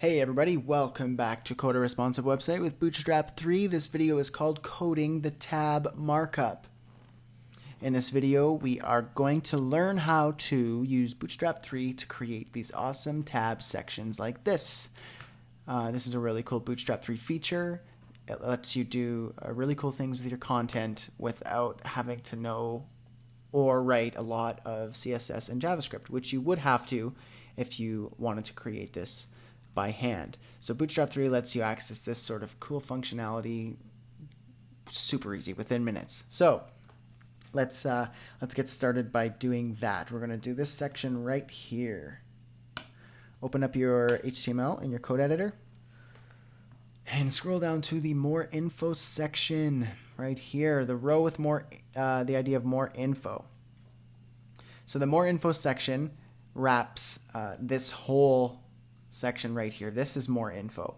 Hey everybody, welcome back to Code a Responsive Website with Bootstrap 3. This video is called Coding the Tab Markup. In this video, we are going to learn how to use Bootstrap 3 to create these awesome tab sections like this. This is a really cool Bootstrap 3 feature. It lets you do really cool things with your content without having to know or write a lot of CSS and JavaScript, which you would have to if you wanted to create this by hand. So Bootstrap 3 lets you access this sort of cool functionality super easy within minutes. So let's get started by doing that. We're going to do this section right here. Open up your HTML in your code editor and scroll down to the more info section right here, the row with more the idea of more info. So the more info section wraps this whole section right here. This is more info,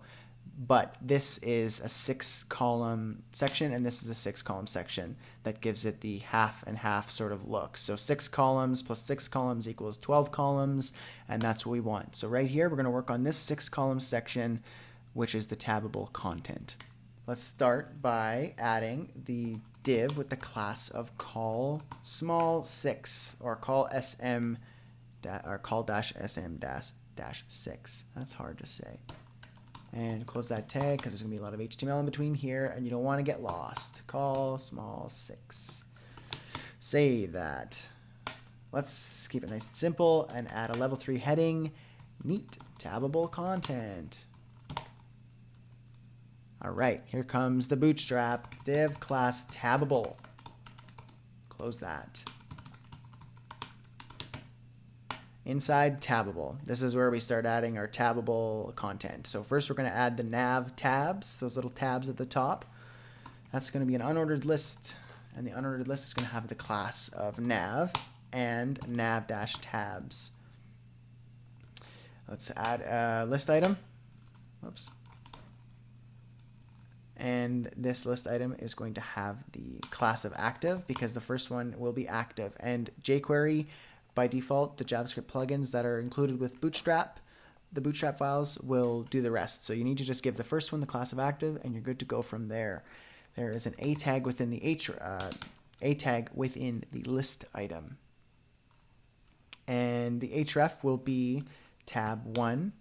but this is a 6-column section and this is a 6-column section that gives it the half and half sort of look. So 6 columns plus 6 columns equals 12 columns, and that's what we want. So right here we're going to work on this 6-column section, which is the tabbable content. Let's start by adding the div with the class of call small 6 or call sm or call dash sm dash 6. That's hard to say. And close that tag because there's going to be a lot of HTML in between here and you don't want to get lost. Call small 6. Save that. Let's keep it nice and simple and add a level 3 heading. Neat. Tabbable content. Alright, here comes the Bootstrap div class tabbable. Close that. Inside tabbable. This is where we start adding our tabbable content. So first we're going to add the nav tabs, those little tabs at the top. That's going to be an unordered list, and the unordered list is going to have the class of nav and nav-tabs. Let's add a list item. Whoops. And this list item is going to have the class of active because the first one will be active. And jQuery, by default, the JavaScript plugins that are included with Bootstrap, the Bootstrap files will do the rest. So you need to just give the first one the class of active and you're good to go from there. There is an A tag within the A tag within the list item. And the href will be tab 1.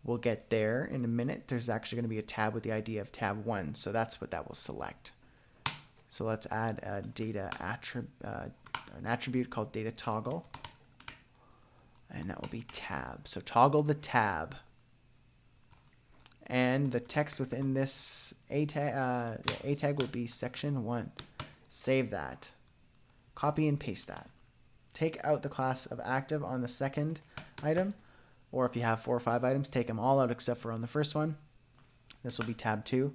We'll get there in a minute. There's actually going to be a tab with the ID of tab 1, so that's what that will select. So let's add a an attribute called data toggle, and that will be tab. So toggle the tab, and the text within this A tag will be section 1. Save that. Copy and paste that. Take out the class of active on the second item. Or if you have 4 or 5 items, take them all out except for on the first one. This will be tab 2,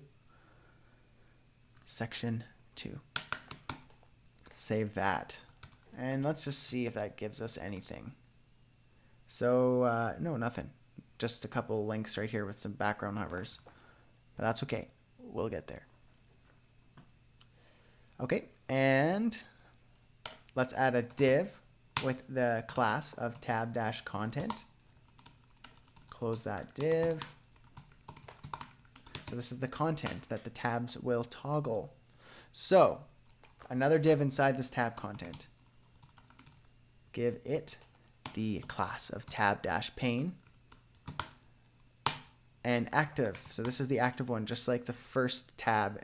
section 2. Save that. And let's just see if that gives us anything. So, no, nothing. Just a couple links right here with some background hovers. But that's okay. We'll get there. Okay, and let's add a div with the class of tab-content. Close that div. So this is the content that the tabs will toggle. So another div inside this tab content. Give it the class of tab-pane and active. So this is the active one, just like the first tab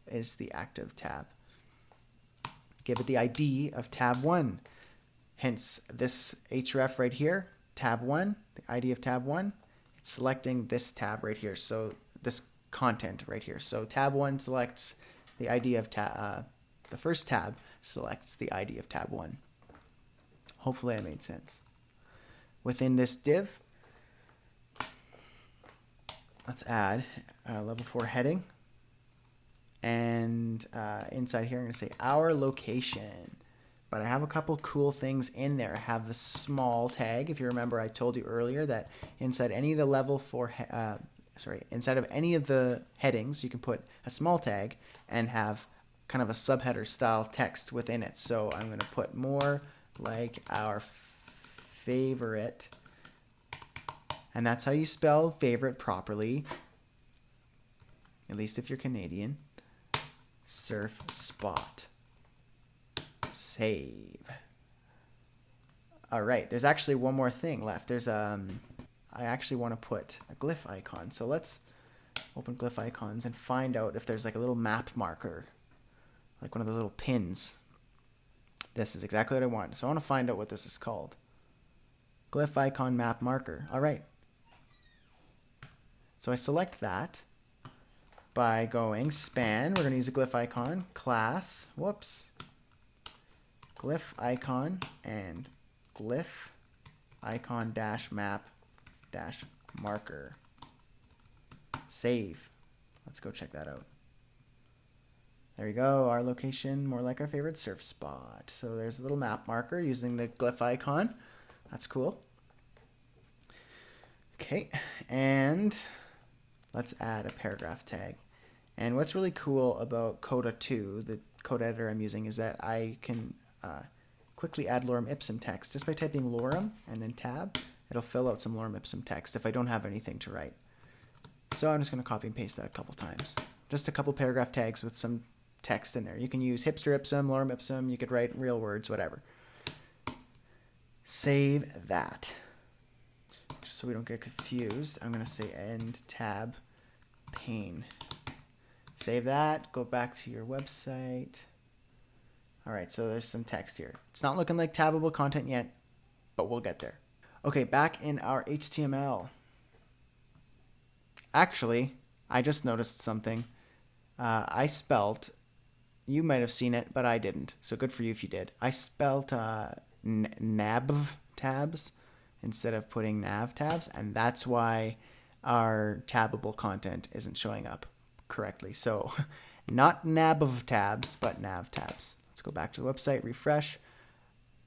is the active tab. Give it the ID of tab 1. Hence this href right here. Tab 1, the ID of tab 1, it's selecting this tab right here, so this content right here. So tab 1 selects the ID of the first tab selects the ID of tab 1. Hopefully I made sense. Within this div, let's add a level 4 heading, and inside here I'm going to say our location. But I have a couple cool things in there. I have the small tag. If you remember, I told you earlier that inside any of the level 4, inside of any of the headings, you can put a small tag and have kind of a subheader style text within it. So I'm going to put more like our favorite And that's how you spell favorite properly, at least if you're Canadian. Surf spot. Save. All right, there's actually one more thing left. There's I actually want to put a glyph icon. So let's open glyph icons and find out if there's like a little map marker, like one of the little pins. This is exactly what I want. So I want to find out what this is called. Glyph icon map marker. All right. So I select that by going span. We're going to use a glyph icon class. Whoops. Glyph icon and glyph icon dash map dash marker. Save. Let's go check that out. There we go. Our location, more like our favorite surf spot. So there's a little map marker using the glyph icon. That's cool. Okay, and let's add a paragraph tag. And what's really cool about Coda 2, the code editor I'm using, is that I can quickly add lorem ipsum text. Just by typing lorem and then tab, it'll fill out some lorem ipsum text if I don't have anything to write. So I'm just going to copy and paste that a couple times. Just a couple paragraph tags with some text in there. You can use hipster ipsum, lorem ipsum, you could write real words, whatever. Save that. Just so we don't get confused, I'm going to say end tab pane. Save that, go back to your website. All right, so there's some text here. It's not looking like tabbable content yet, but we'll get there. Okay, back in our HTML. Actually, I just noticed something. I spelt, you might have seen it, but I didn't. So good for you if you did. I spelt nav tabs instead of putting nav tabs, and that's why our tabbable content isn't showing up correctly. So not nav tabs, but nav tabs. Let's go back to the website, refresh.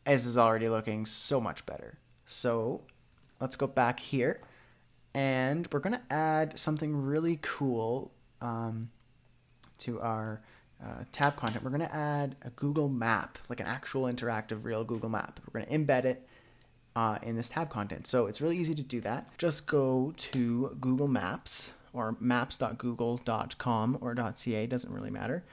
This is already looking so much better. So let's go back here, and we're going to add something really cool to our tab content. We're going to add a Google map, like an actual interactive real Google map. We're going to embed it in this tab content. So it's really easy to do that. Just go to Google Maps or maps.google.com or .ca, doesn't really matter,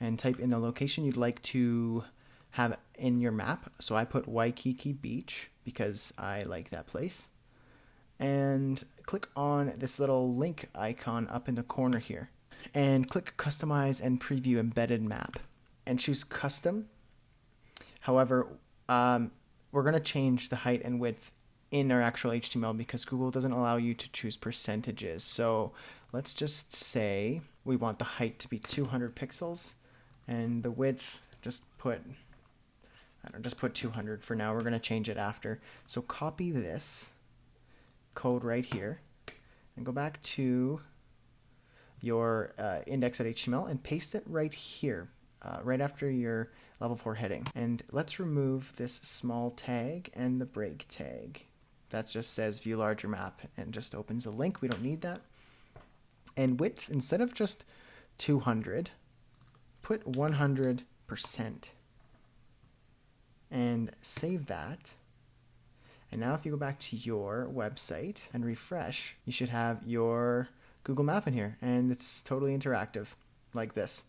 and type in the location you'd like to have in your map. So I put Waikiki Beach because I like that place. And click on this little link icon up in the corner here. And click Customize and Preview Embedded Map. And choose Custom. However, we're going to change the height and width in our actual HTML because Google doesn't allow you to choose percentages. So let's just say we want the height to be 200 pixels and the width, just put 200 for now. We're going to change it after. So copy this code right here and go back to your index.html and paste it right here, right after your level 4 heading. And let's remove this small tag and the break tag. That just says view larger map and just opens a link. We don't need that. And width, instead of just 200, put 100%. And save that. And now if you go back to your website and refresh, you should have your Google Map in here, and it's totally interactive like this.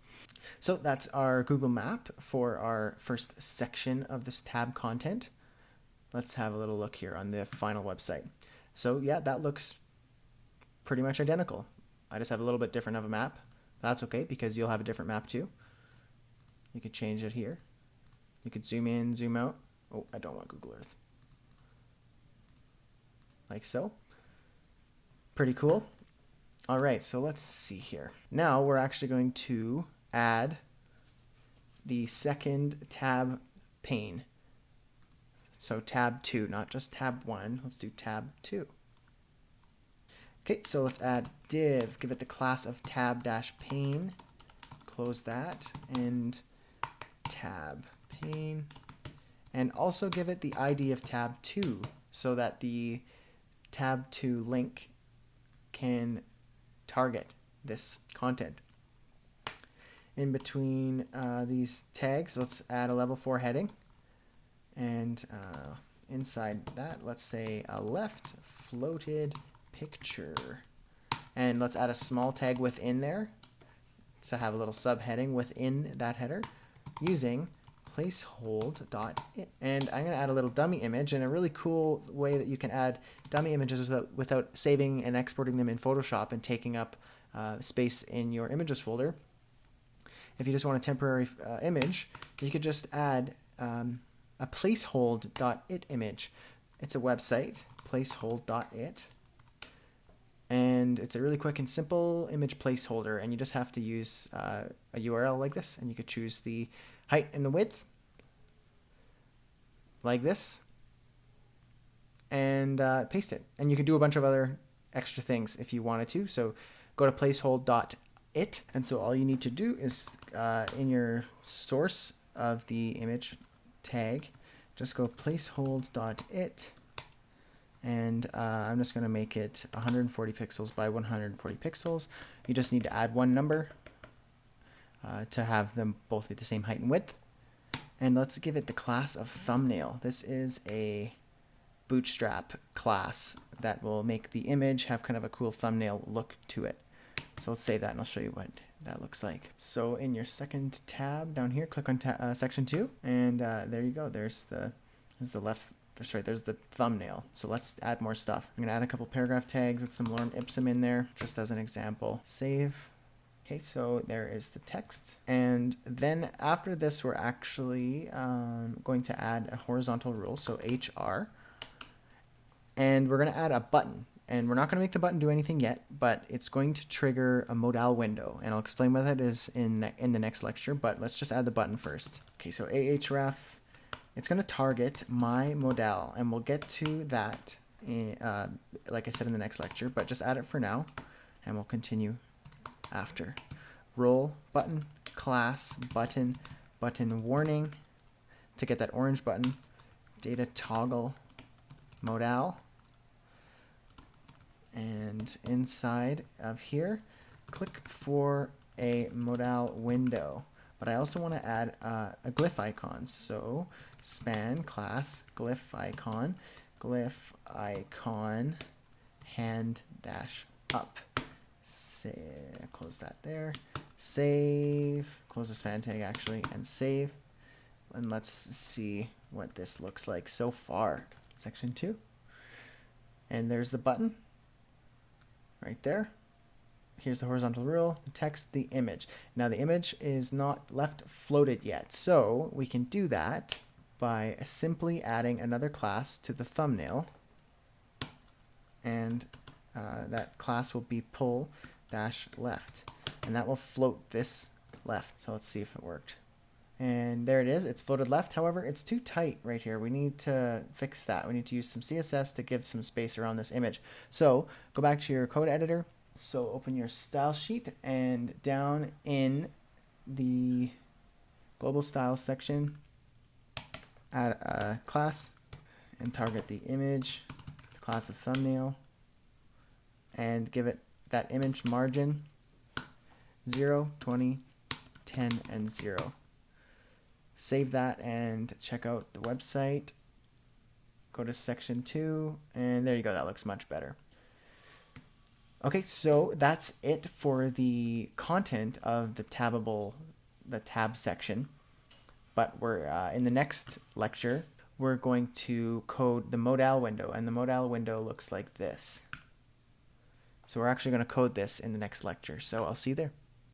So that's our Google Map for our first section of this tab content. Let's have a little look here on the final website. So yeah, that looks pretty much identical. I just have a little bit different of a map. That's okay because you'll have a different map too. You could change it here. You could zoom in, zoom out. Oh, I don't want Google Earth. Like so. Pretty cool. All right, so let's see here. Now we're actually going to add the second tab pane. So tab 2, not just tab 1. Let's do tab 2. Okay, so let's add div. Give it the class of tab-pane. Close that, and tab pane. And also give it the ID of tab 2 so that the tab 2 link can target this content. In between these tags, let's add a level 4 heading. And inside that, let's say a left floated picture. And let's add a small tag within there to have a little subheading within that header using placehold.it. And I'm going to add a little dummy image, and a really cool way that you can add dummy images without saving and exporting them in Photoshop and taking up space in your images folder. If you just want a temporary image, you could just add a placehold.it image. It's a website, placehold.it. And it's a really quick and simple image placeholder, and you just have to use a URL like this, and you could choose the height and the width like this, and paste it. And you can do a bunch of other extra things if you wanted to. So go to placehold.it, and so all you need to do is in your source of the image tag, just go placehold.it. And I'm just going to make it 140 pixels by 140 pixels. You just need to add one number to have them both be the same height and width. And let's give it the class of thumbnail. This is a Bootstrap class that will make the image have kind of a cool thumbnail look to it. So let's save that, and I'll show you what that looks like. So in your second tab down here, click on section 2, and there you go. There's the thumbnail. So let's add more stuff. I'm gonna add a couple paragraph tags with some lorem ipsum in there, just as an example. Save. Okay, so there is the text. And then after this, we're actually going to add a horizontal rule, so HR. And we're gonna add a button. And we're not gonna make the button do anything yet, but it's going to trigger a modal window. And I'll explain what that is in the next lecture, but let's just add the button first. Okay, so ahref. It's going to target my modal, and we'll get to that, like I said, in the next lecture, but just add it for now, and we'll continue after. Role, button, class, button, button warning, to get that orange button, data toggle, modal, and inside of here, click for a modal window. But I also want to add a glyph icon. So span class glyph icon hand dash up. Close that there. Save. Close the span tag actually, and save. And let's see what this looks like so far. Section 2. And there's the button right there. Here's the horizontal rule, the text, the image. Now the image is not left floated yet, so we can do that by simply adding another class to the thumbnail, and that class will be pull-left, and that will float this left. So let's see if it worked. And there it is, it's floated left. However, it's too tight right here. We need to fix that. We need to use some CSS to give some space around this image. So go back to your code editor. So open your style sheet, and down in the global styles section, add a class and target the image, the class of thumbnail, and give it that image margin 0, 20, 10, and 0. Save that and check out the website. Go to section 2, and there you go. That looks much better. Okay, so that's it for the content of the tab section. But we're in the next lecture, we're going to code the modal window, and the modal window looks like this. So we're actually going to code this in the next lecture. So I'll see you there.